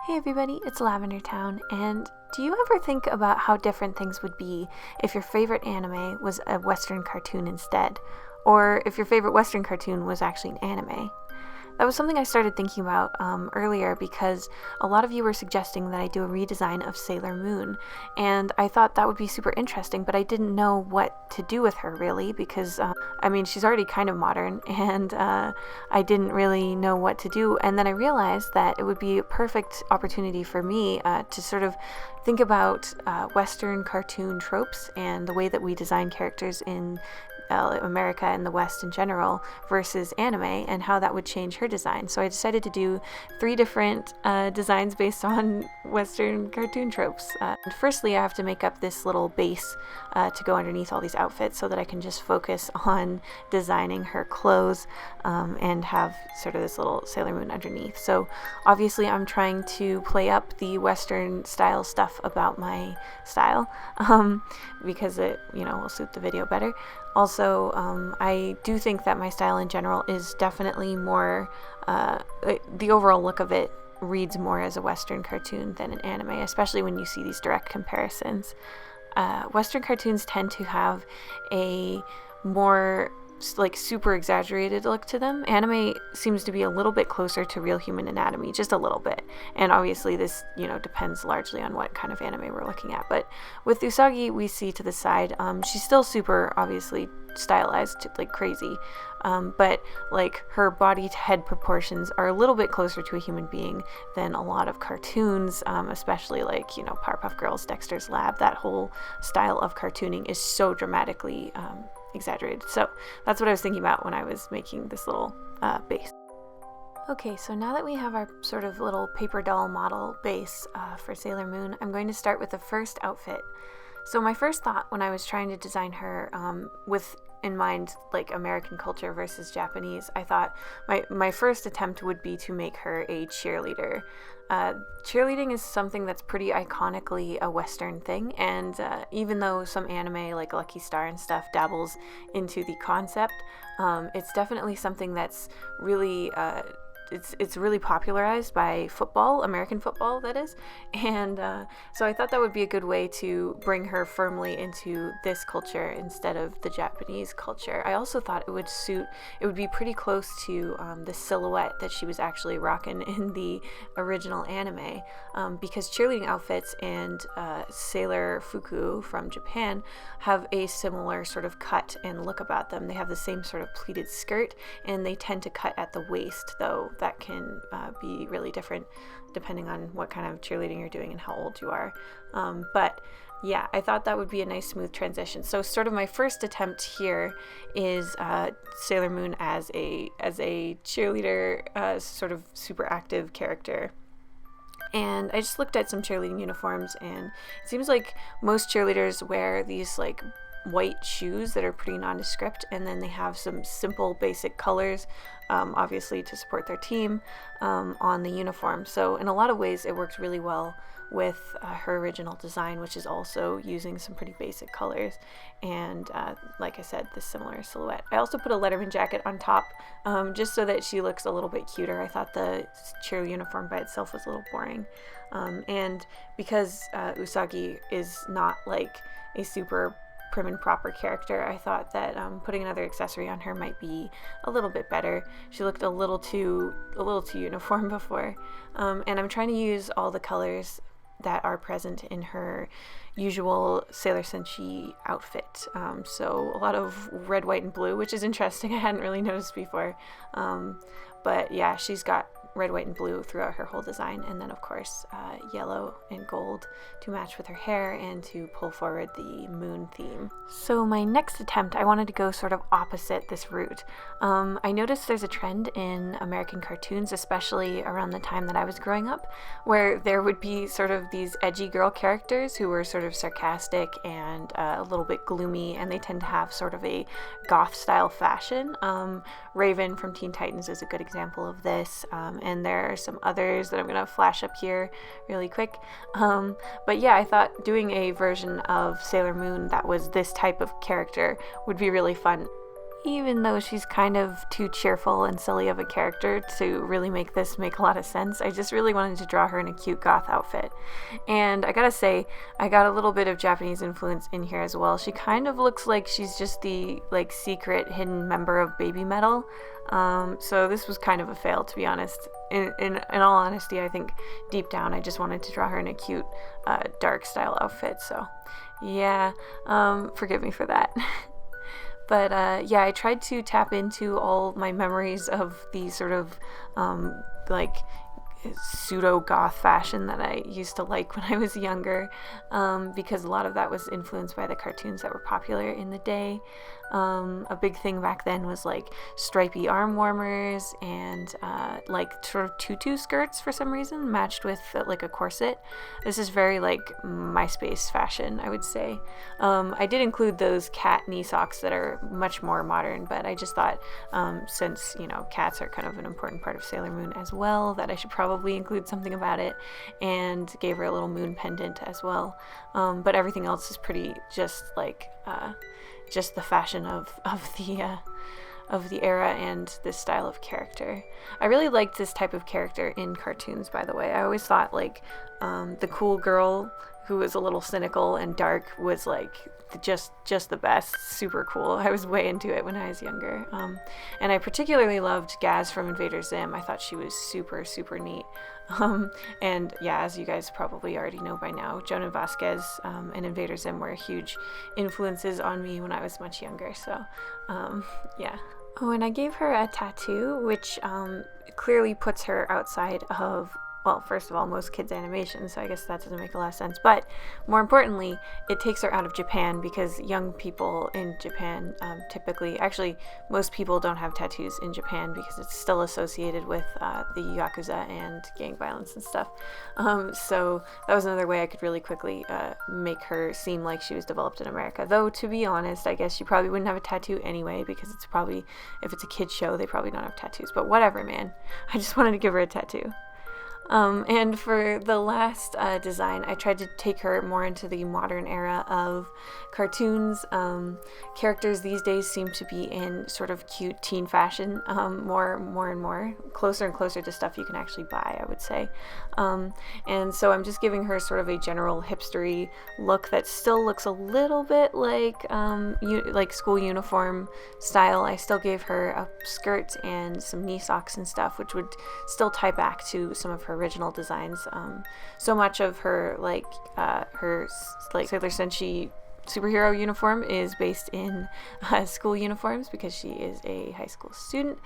Hey everybody, it's Lavender Town, and do you ever think about how different things would be if your favorite anime was a Western cartoon instead? Or if your favorite Western cartoon was actually an anime? That was something I started thinking about earlier because a lot of you were suggesting that I do a redesign of Sailor Moon, and I thought that would be super interesting, but I didn't know what to do with her really because, she's already kind of modern, and I didn't really know what to do. And then I realized that it would be a perfect opportunity for me to sort of think about Western cartoon tropes and the way that we design characters in America and the West in general versus anime and how that would change her design. So I decided to do 3 different designs based on Western cartoon tropes. And firstly, I have to make up this little base to go underneath all these outfits so that I can just focus on designing her clothes and have sort of this little Sailor Moon underneath. So obviously I'm trying to play up the Western style stuff about my style because it, will suit the video better. Also, I do think that my style in general is definitely more, the overall look of it reads more as a Western cartoon than an anime, especially when you see these direct comparisons. Western cartoons tend to have a more super exaggerated look to them. Anime seems to be a little bit closer to real human anatomy, just a little bit. And obviously this, depends largely on what kind of anime we're looking at. But with Usagi, we see to the side, she's still super obviously stylized like crazy. But her body to head proportions are a little bit closer to a human being than a lot of cartoons, especially Powerpuff Girls, Dexter's Lab. That whole style of cartooning is so dramatically exaggerated. So that's what I was thinking about when I was making this little base. Okay, so now that we have our sort of little paper doll model base for Sailor Moon, I'm going to start with the first outfit. So my first thought when I was trying to design her with in mind American culture versus Japanese, I thought my first attempt would be to make her a cheerleader. Cheerleading is something that's pretty iconically a Western thing, and even though some anime like Lucky Star and stuff dabbles into the concept, it's definitely something that's really it's really popularized by football, American football, that is. And so I thought that would be a good way to bring her firmly into this culture instead of the Japanese culture. I also thought it would be pretty close to the silhouette that she was actually rocking in the original anime, because cheerleading outfits and Sailor Fuku from Japan have a similar sort of cut and look about them. They have the same sort of pleated skirt, and they tend to cut at the waist, though that can be really different depending on what kind of cheerleading you're doing and how old you are. But yeah, I thought that would be a nice smooth transition. So sort of my first attempt here is Sailor Moon as a cheerleader, sort of super active character. And I just looked at some cheerleading uniforms, and it seems like most cheerleaders wear these white shoes that are pretty nondescript, and then they have some simple basic colors, obviously to support their team, on the uniform. So in a lot of ways it works really well with her original design, which is also using some pretty basic colors and like I said, this similar silhouette. I also put a Letterman jacket on top, just so that she looks a little bit cuter. I thought the cheer uniform by itself was a little boring, and because Usagi is not a super prim and proper character, I thought that putting another accessory on her might be a little bit better. She looked a little too uniform before, and I'm trying to use all the colors that are present in her usual Sailor Senshi outfit. So a lot of red, white, and blue, which is interesting. I hadn't really noticed before, but yeah, she's got red, white, and blue throughout her whole design, and then of course yellow and gold to match with her hair and to pull forward the moon theme. So my next attempt, I wanted to go sort of opposite this route. I noticed there's a trend in American cartoons, especially around the time that I was growing up, where there would be sort of these edgy girl characters who were sort of sarcastic and a little bit gloomy, and they tend to have sort of a goth style fashion. Raven from Teen Titans is a good example of this, and there are some others that I'm going to flash up here really quick. But yeah, I thought doing a version of Sailor Moon that was this type of character would be really fun. even though she's kind of too cheerful and silly of a character to really make this make a lot of sense, I just really wanted to draw her in a cute goth outfit. And I gotta say, I got a little bit of Japanese influence in here as well. She kind of looks like she's just the like secret hidden member of Baby Metal. So this was kind of a fail, to be honest. In all honesty, I think deep down I just wanted to draw her in a cute dark style outfit. So yeah, forgive me for that. But yeah, I tried to tap into all my memories of the sort of like pseudo-goth fashion that I used to like when I was younger, because a lot of that was influenced by the cartoons that were popular in the day. A big thing back then was like stripy arm warmers and like sort of tutu skirts for some reason matched with like a corset. This is very like MySpace fashion, I would say. I did include those cat knee socks that are much more modern, but I just thought since, you know, cats are kind of an important part of Sailor Moon as well, that I should probably include something about it, and gave her a little moon pendant as well. But everything else is pretty just like just the fashion of the era and this style of character. I really liked this type of character in cartoons, by the way. I always thought like the cool girl who was a little cynical and dark was like just the best. Super cool. I was way into it when I was younger. And I particularly loved Gaz from Invader Zim. I thought she was super neat. And yeah, as you guys probably already know by now, Jonah Vasquez and Invader Zim were huge influences on me when I was much younger. So yeah. Oh, and I gave her a tattoo, which clearly puts her outside of, well, first of all, most kids' animation, so I guess that doesn't make a lot of sense. But more importantly, it takes her out of Japan, because young people in Japan typically, actually, most people don't have tattoos in Japan because it's still associated with the Yakuza and gang violence and stuff. So that was another way I could really quickly make her seem like she was developed in America. Though, to be honest, I guess she probably wouldn't have a tattoo anyway, because it's probably, if it's a kid's show, they probably don't have tattoos. But whatever, man. I just wanted to give her a tattoo. And for the last design, I tried to take her more into the modern era of cartoons. Characters these days seem to be in sort of cute teen fashion, more and more, closer and closer to stuff you can actually buy, I would say. And so I'm just giving her sort of a general hipstery look that still looks a little bit like school uniform style. I still gave her a skirt and some knee socks and stuff, which would still tie back to some of her original designs. So much of her her Sailor Senshi superhero uniform is based in school uniforms, because she is a high school student,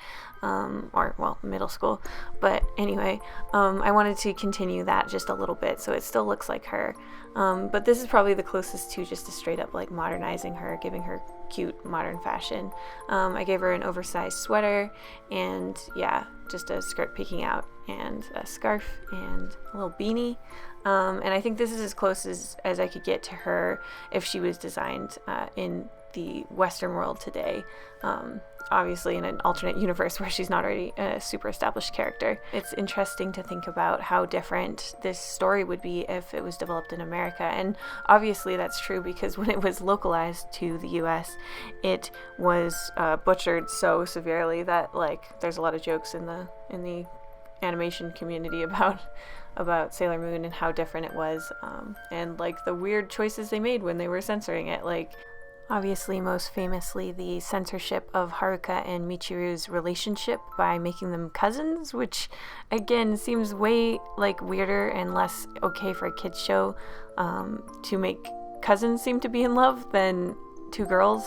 or well, middle school. But anyway, I wanted to continue that just a little bit so it still looks like her. But this is probably the closest to just a straight up like modernizing her, giving her cute modern fashion. I gave her an oversized sweater and yeah, just a skirt peeking out and a scarf and a little beanie. And I think this is as close as I could get to her if she was designed in the Western world today. Obviously in an alternate universe where she's not already a super established character. It's interesting to think about how different this story would be if it was developed in America. And obviously that's true, because when it was localized to the US, it was butchered so severely that like there's a lot of jokes in the animation community about Sailor Moon and how different it was, and like the weird choices they made when they were censoring it. Like obviously, most famously, the censorship of Haruka and Michiru's relationship by making them cousins, which again seems way like weirder and less okay for a kids show, to make cousins seem to be in love than two girls.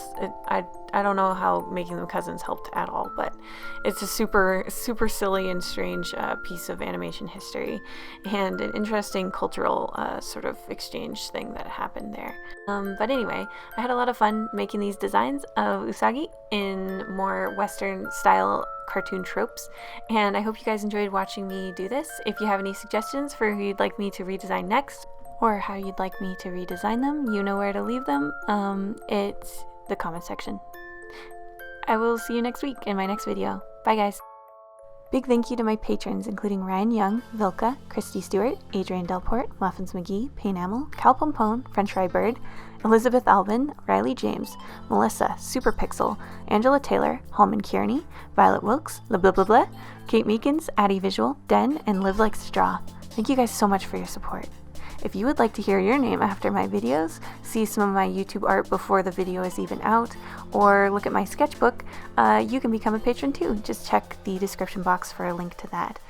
I don't know how making them cousins helped at all, but it's a super silly and strange piece of animation history, and an interesting cultural sort of exchange thing that happened there. But anyway, I had a lot of fun making these designs of Usagi in more Western style cartoon tropes, and I hope you guys enjoyed watching me do this. If you have any suggestions for who you'd like me to redesign next, or how you'd like me to redesign them, you know where to leave them. It's the comment section. I will see you next week in my next video. Bye guys. Big thank you to my patrons, including Ryan Young, Vilka, Christy Stewart, Adrian Delport, Muffins McGee, Payne Amel, Cal Pompone, French Fry Bird, Elizabeth Albin, Riley James, Melissa, Super Pixel, Angela Taylor, Hallman Kearney, Violet Wilkes, blah blah blah blah, Kate Meekins, Addie Visual, Den, and Live Like Straw. Thank you guys so much for your support. If you would like to hear your name after my videos, see some of my YouTube art before the video is even out, or look at my sketchbook, you can become a patron too. Just check the description box for a link to that.